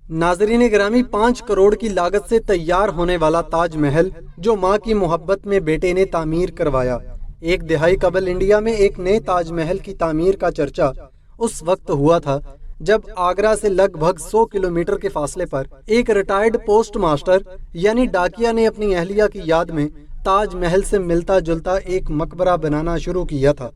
नाजरीन ग्रामी, 5 करोड़ की लागत से तैयार होने वाला ताज महल जो माँ की मोहब्बत में बेटे ने तामीर करवाया। एक दिहाई कबल इंडिया में एक नए ताज महल की तामीर का चर्चा उस वक्त हुआ था जब आगरा से लगभग 100 किलोमीटर के फासले पर एक रिटायर्ड पोस्ट मास्टर यानी डाकिया ने अपनी अहलिया की याद में ताज महल से मिलता जुलता एक मकबरा बनाना शुरू किया था।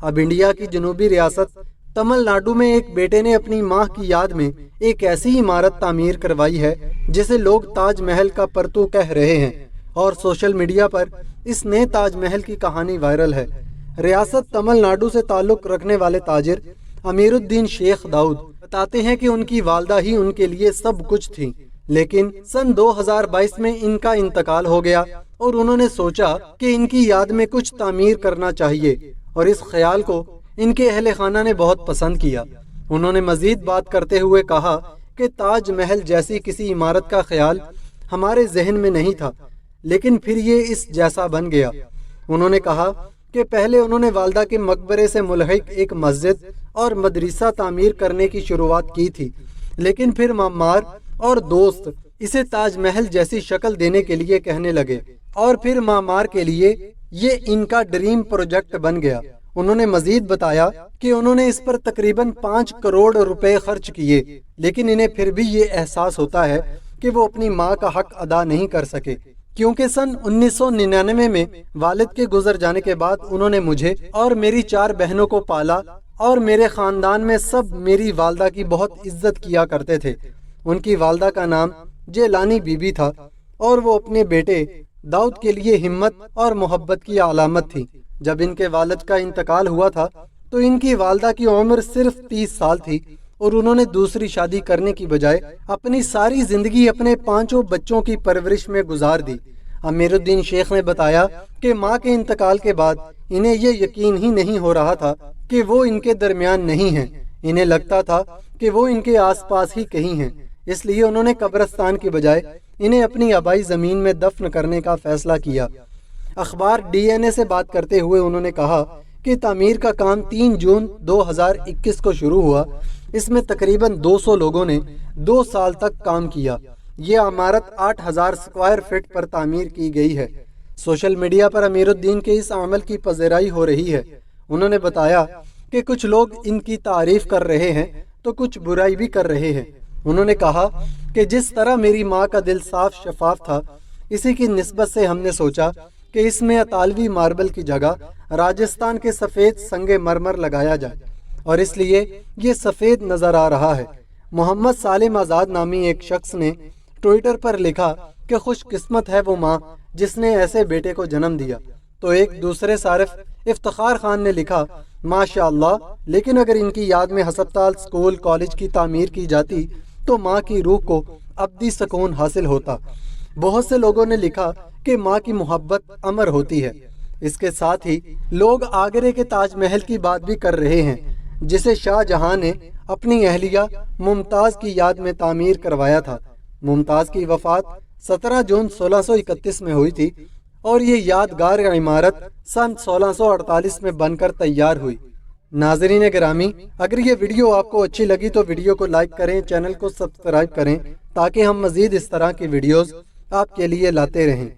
अब इंडिया की जनूबी रियासत तमिलनाडु में एक बेटे ने अपनी माँ की याद में एक ऐसी इमारत तामीर करवाई है जिसे लोग ताज महल का परतू कह रहे हैं और सोशल मीडिया पर इस नए ताज महल की कहानी वायरल है। रियासत तमिलनाडु से ताल्लुक रखने वाले ताजिर अमीरुद्दीन शेख दाऊद बताते हैं कि उनकी वालदा ही उनके लिए सब कुछ थी, लेकिन सन 2022 में इनका इंतकाल हो गया और उन्होंने सोचा कि इनकी याद में कुछ तामीर करना चाहिए और इस ख्याल को इनके अहले खाना ने बहुत पसंद किया। उन्होंने मजीद बात करते हुए कहा कि ताज महल जैसी किसी इमारत का ख्याल हमारे जहन में नहीं था, लेकिन फिर ये इस जैसा बन गया। उन्होंने कहा कि पहले उन्होंने वालदा के मकबरे से मुल्हिक एक मस्जिद और मदरसा तामीर करने की शुरुआत की थी, लेकिन फिर मामार और दोस्त इसे ताज महल जैसी शक्ल देने के लिए कहने लगे और फिर मामार के लिए ये इनका ड्रीम प्रोजेक्ट बन गया। उन्होंने मजीद बताया कि उन्होंने इस पर तकरीबन 5 करोड़ रुपए खर्च किए, लेकिन इन्हें फिर भी ये एहसास होता है कि वो अपनी माँ का हक अदा नहीं कर सके, क्योंकि सन 1999 में वालिद के गुजर जाने के बाद उन्होंने मुझे और मेरी 4 बहनों को पाला और मेरे खानदान में सब मेरी वालदा की बहुत इज्जत किया करते थे। उनकी वालदा का नाम जेलानी बीबी था और वो अपने बेटे दाऊद के लिए हिम्मत और मोहब्बत की अलामत थी। जब इनके वालिद का इंतकाल हुआ था तो इनकी वालदा की उम्र सिर्फ 30 साल थी और उन्होंने दूसरी शादी करने की बजाय अपनी सारी जिंदगी अपने 5 बच्चों की परवरिश में गुजार दी। अमीरुद्दीन शेख ने बताया कि माँ के इंतकाल के बाद इन्हें ये यकीन ही नहीं हो रहा था कि वो इनके दरमियान नहीं हैं। इन्हें लगता था कि वो इनके आसपास ही कहीं हैं, इसलिए उन्होंने कब्रिस्तान की बजाय इन्हें अपनी आबाई ज़मीन में दफन करने का फैसला किया। अखबार DNA से बात करते हुए उन्होंने कहा कि तामीर का काम 3 जून 2021 को शुरू हुआ। इसमें तकरीबन 200 लोगों ने 2 साल तक काम किया। ये इमारत 8000 स्क्वायर फीट पर तामीर की गई है। सोशल मीडिया पर अमीरुद्दीन के इस अमल की पज़ेराई हो रही है। उन्होंने बताया कि कुछ लोग इनकी तारीफ कर रहे हैं तो कुछ बुराई भी कर रहे हैं। उन्होंने कहा कि जिस तरह मेरी माँ का दिल साफ शफाफ था, इसी की निस्बत से हमने सोचा कि इसमें अतालवी मार्बल की जगह राजस्थान के सफ़ेद संगे मरमर लगाया जाए और इसलिए ये सफ़ेद नज़र आ रहा है। मोहम्मद सालिम आज़ाद नामी एक शख्स ने ट्विटर पर लिखा कि खुशकिस्मत है वो माँ जिसने ऐसे बेटे को जन्म दिया। तो एक दूसरे सारिफ इफ्तिखार खान ने लिखा, माशाअल्लाह, लेकिन अगर इनकी याद में हस्पताल, स्कूल, कॉलेज की तामीर की जाती तो माँ की रूह को अब्दी सुकून हासिल होता। बहुत से लोगों ने लिखा कि माँ की मोहब्बत अमर होती है। इसके साथ ही लोग आगरे के ताज महल की बात भी कर रहे हैं जिसे शाहजहां ने अपनी अहलिया मुमताज़ की याद में तामीर करवाया था। मुमताज़ की वफ़ात 17 जून 1631 में हुई थी और ये यादगार इमारत सन 1648 में बनकर तैयार हुई। नाज़रीन गिरामी, अगर ये वीडियो आपको अच्छी लगी तो वीडियो को लाइक करें, चैनल को सब्सक्राइब करें ताकि हम मज़ीद इस तरह की वीडियोज़ आपके लिए लाते रहें।